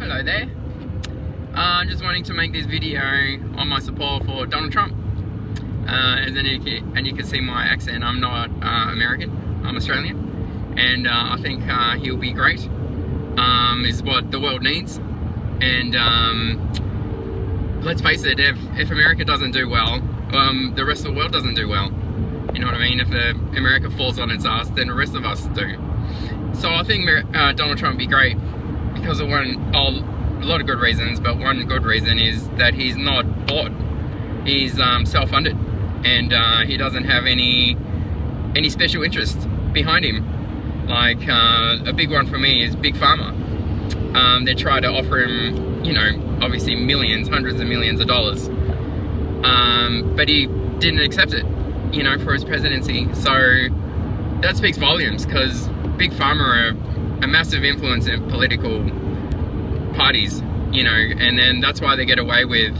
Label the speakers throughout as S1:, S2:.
S1: Hello there. I'm just wanting to make this video on my support for Donald Trump. And you can see my accent, I'm not American, I'm Australian. And I think he'll be great, is what the world needs. And let's face it, if America doesn't do well, the rest of the world doesn't do well. You know what I mean? If America falls on its ass, then the rest of us do. So I think Donald Trump would be great because of a lot of good reasons, but one good reason is that he's not bought. He's self-funded, and he doesn't have any special interest behind him. Like a big one for me is Big Pharma. They tried to offer him, you know, obviously millions, hundreds of millions of dollars, but he didn't accept it, you know, for his presidency. So that speaks volumes, because Big Pharma are a massive influence in political parties, you know, and then that's why they get away with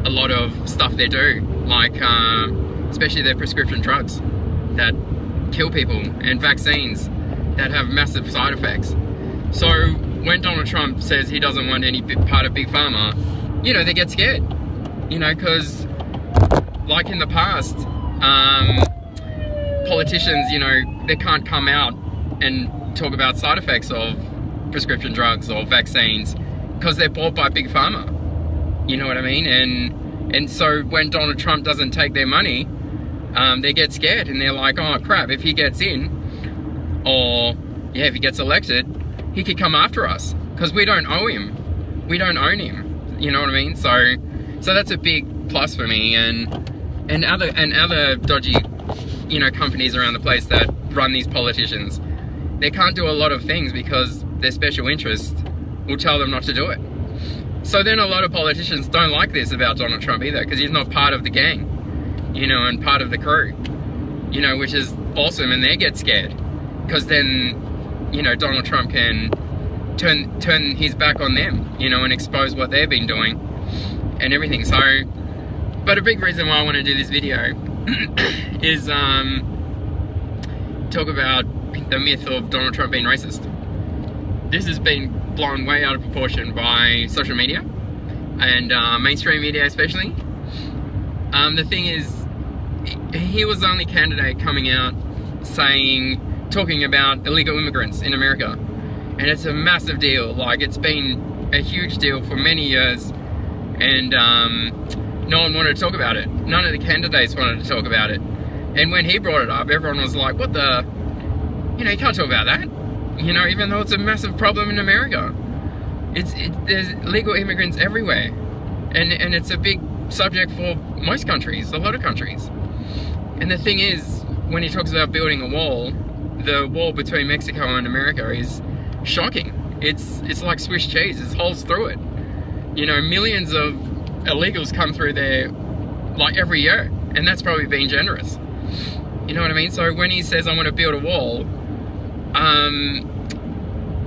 S1: a lot of stuff they do, like especially their prescription drugs that kill people and vaccines that have massive side effects. So when Donald Trump says he doesn't want any part of Big Pharma, you know, they get scared, you know, because like in the past, politicians, you know, they can't come out and talk about side effects of prescription drugs or vaccines because they're bought by Big Pharma. You know what I mean? And so when Donald Trump doesn't take their money, they get scared and they're like, oh crap, if he gets in, or yeah, if he gets elected, he could come after us because we don't owe him. We don't own him. You know what I mean? So that's a big plus for me, and other dodgy, you know, companies around the place that run these politicians. They can't do a lot of things because their special interest will tell them not to do it. So then a lot of politicians don't like this about Donald Trump either, because he's not part of the gang, you know, and part of the crew, you know, which is awesome. And they get scared because then, you know, Donald Trump can turn his back on them, you know, and expose what they've been doing and everything. So, but a big reason why I want to do this video is talk about the myth of Donald Trump being racist. This has been blown way out of proportion by social media and mainstream media especially. The thing is, he was the only candidate coming out talking about illegal immigrants in America, and it's a massive deal. Like, it's been a huge deal for many years, and no one wanted to talk about it. None of the candidates wanted to talk about it. And when he brought it up, everyone was like, what the, you know, you can't talk about that, you know, even though it's a massive problem in America. There's illegal immigrants everywhere, and it's a big subject for most countries, a lot of countries. And the thing is, when he talks about building a wall, the wall between Mexico and America is shocking. It's like Swiss cheese, there's holes through it. You know, millions of illegals come through there like every year, and that's probably being generous. You know what I mean? So when he says I want to build a wall,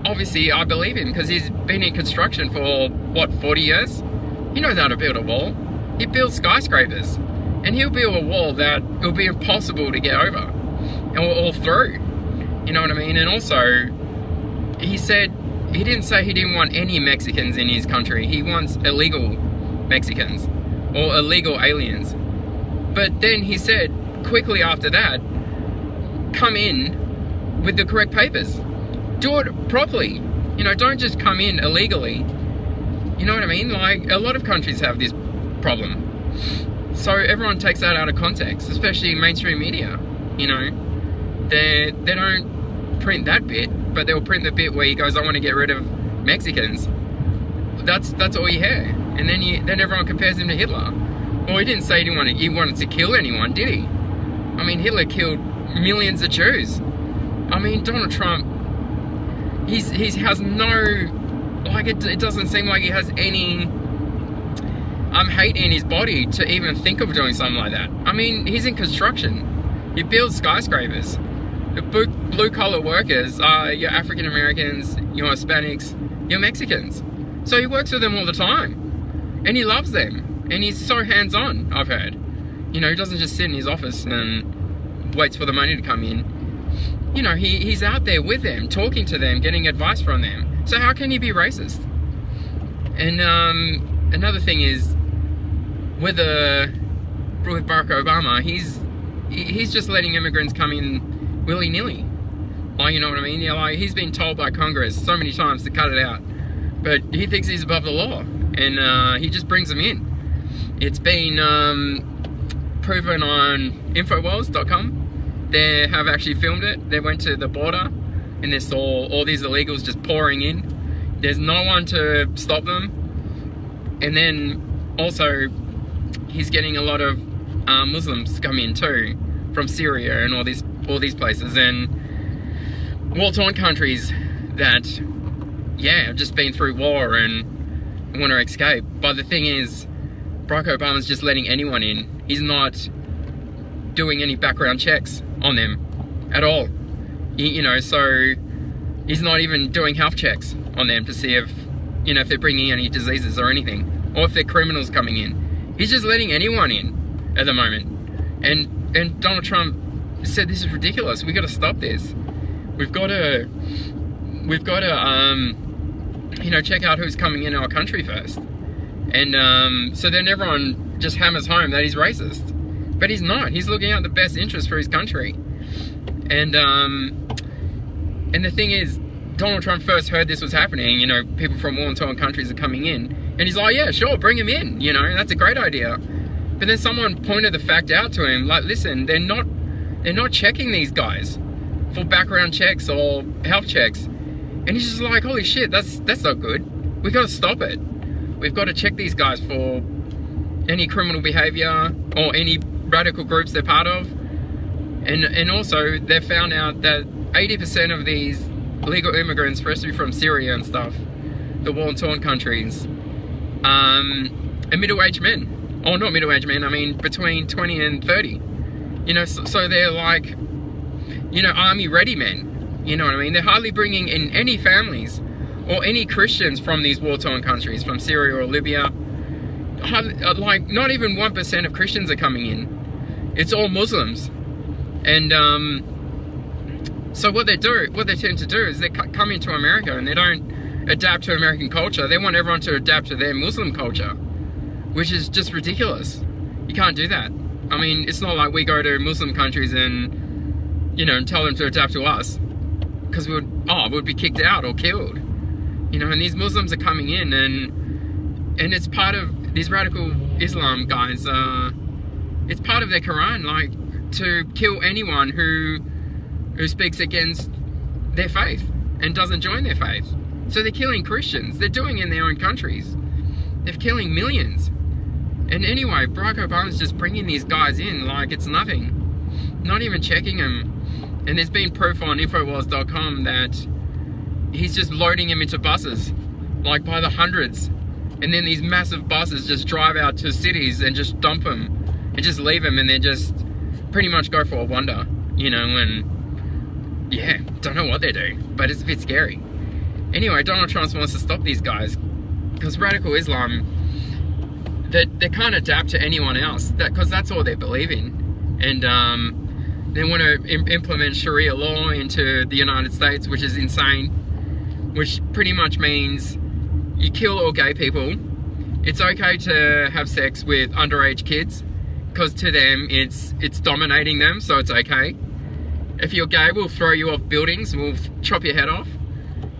S1: obviously I believe him, because he's been in construction for what, 40 years? He knows how to build a wall. He builds skyscrapers, and he'll build a wall that will be impossible to get over or through. You know what I mean? And also, he didn't say he didn't want any Mexicans in his country. He wants illegal Mexicans or illegal aliens. But then he said quickly after that, come in with the correct papers. Do it properly. You know, don't just come in illegally. You know what I mean? Like, a lot of countries have this problem. So everyone takes that out of context, especially mainstream media. You know, they don't print that bit, but they'll print the bit where he goes, I want to get rid of Mexicans. That's all you hear. And then everyone compares him to Hitler. Well, he didn't say he wanted to kill anyone, did he? I mean, Hitler killed millions of Jews. I mean, Donald Trump, he has no, like, it doesn't seem like he has any hate in his body to even think of doing something like that. I mean, he's in construction. He builds skyscrapers. The blue collar workers are your African Americans, your Hispanics, your Mexicans. So he works with them all the time, and he loves them, and he's so hands-on, I've heard. You know, he doesn't just sit in his office and waits for the money to come in. You know, he's out there with them, talking to them, getting advice from them. So how can he be racist? And another thing is, with Barack Obama, he's just letting immigrants come in willy-nilly. Like, you know what I mean? Yeah, like, he's been told by Congress so many times to cut it out, but he thinks he's above the law, and he just brings them in. It's been proven on Infowars.com. They have actually filmed it. They went to the border, and they saw all these illegals just pouring in. There's no one to stop them. And then also, he's getting a lot of Muslims come in too, from Syria and all these places, and war-torn countries that, yeah, have just been through war and want to escape. But the thing is, Barack Obama's just letting anyone in. He's not doing any background checks on them at all. You know, so he's not even doing health checks on them to see if, you know, if they're bringing any diseases or anything, or if they're criminals coming in. He's just letting anyone in at the moment. And Donald Trump said, this is ridiculous. We got to stop this. We've got to, you know, check out who's coming in our country first. And so then everyone just hammers home that he's racist, but he's not. He's looking out the best interest for his country. And the thing is, Donald Trump first heard this was happening. You know, people from war-torn countries are coming in, and he's like, yeah, sure, bring him in. You know, that's a great idea. But then someone pointed the fact out to him, like, listen, they're not checking these guys for background checks or health checks. And he's just like, holy shit, that's not good. We've got to stop it. We've got to check these guys for any criminal behavior or any radical groups they're part of. And also, they've found out that 80% of these illegal immigrants, especially from Syria and stuff, the war-torn countries, are middle-aged men. Or not middle-aged men, I mean between 20 and 30. You know, so they're like, you know, army-ready men. You know what I mean? They're hardly bringing in any families or any Christians from these war-torn countries, from Syria or Libya. Like, not even 1% of Christians are coming in. It's all Muslims. And so what they tend to do is they come into America and they don't adapt to American culture. They want everyone to adapt to their Muslim culture, which is just ridiculous. You can't do that. I mean, it's not like we go to Muslim countries and, you know, and tell them to adapt to us, because we'd be kicked out or killed. You know, and these Muslims are coming in, and it's part of these radical Islam guys. It's part of their Quran, like, to kill anyone who speaks against their faith and doesn't join their faith. So they're killing Christians. They're doing it in their own countries. They're killing millions. And anyway, Barack Obama's just bringing these guys in like it's nothing. Not even checking them. And there's been proof on Infowars.com that he's just loading them into buses, like by the hundreds. And then these massive buses just drive out to cities and just dump them and just leave them, and they just pretty much go for a wander, you know. And yeah, don't know what they do, but it's a bit scary. Anyway, Donald Trump wants to stop these guys because radical Islam, they can't adapt to anyone else, because that's all they believe in. And they want to implement Sharia law into the United States, which is insane, which pretty much means you kill all gay people. It's okay to have sex with underage kids, because to them it's dominating them, so it's okay. If you're gay, we'll throw you off buildings, we'll chop your head off.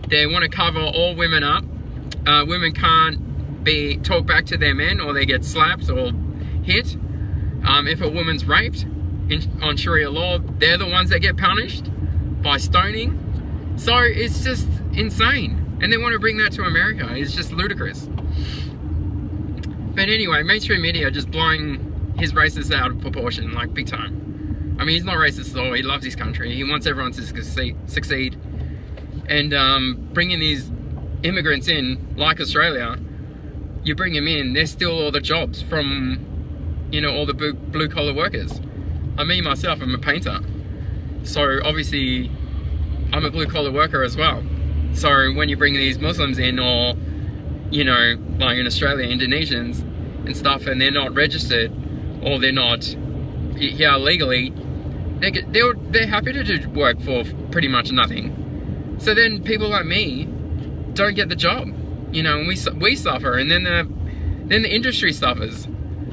S1: They want to cover all women up. Women can't talk back to their men, or they get slapped or hit. If a woman's raped on Sharia law, they're the ones that get punished by stoning. So it's just insane, and they want to bring that to America. It's just ludicrous. But anyway, mainstream media are just blowing his racist out of proportion, like big time. I mean, he's not racist at all. He loves his country. He wants everyone to succeed. And bringing these immigrants in, like Australia, you bring them in, they're still all the jobs from, you know, all the blue collar workers. I mean, myself, I'm a painter, so obviously I'm a blue collar worker as well. So when you bring these Muslims in, or, you know, like in Australia, Indonesians and stuff, and they're not registered, or they're not here legally, they're happy to do work for pretty much nothing. So then people like me don't get the job. you know, and we suffer, and then the industry suffers.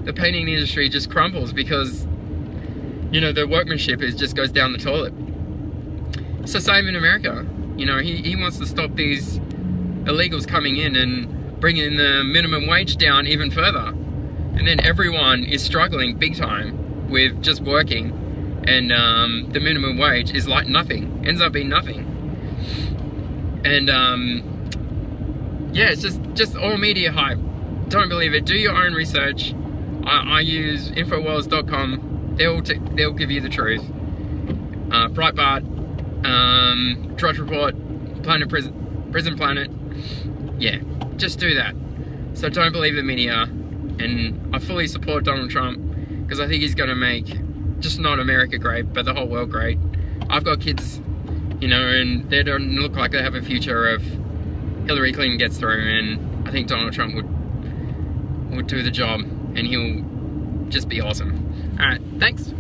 S1: The painting industry just crumbles because, you know, the workmanship just goes down the toilet. It's the same in America. You know, he wants to stop these illegals coming in and bringing the minimum wage down even further. And then everyone is struggling big time with just working, and the minimum wage is like nothing, ends up being nothing. And yeah, it's just all media hype. Don't believe it. Do your own research. I use infowars.com. They'll give you the truth. Breitbart, Drudge Report, Planet Prison Planet. Yeah, just do that. So don't believe the media. And I fully support Donald Trump because I think he's going to make just not America great, but the whole world great. I've got kids, you know, and they don't look like they have a future if Hillary Clinton gets through, and I think Donald Trump would do the job, and he'll just be awesome. Alright, thanks.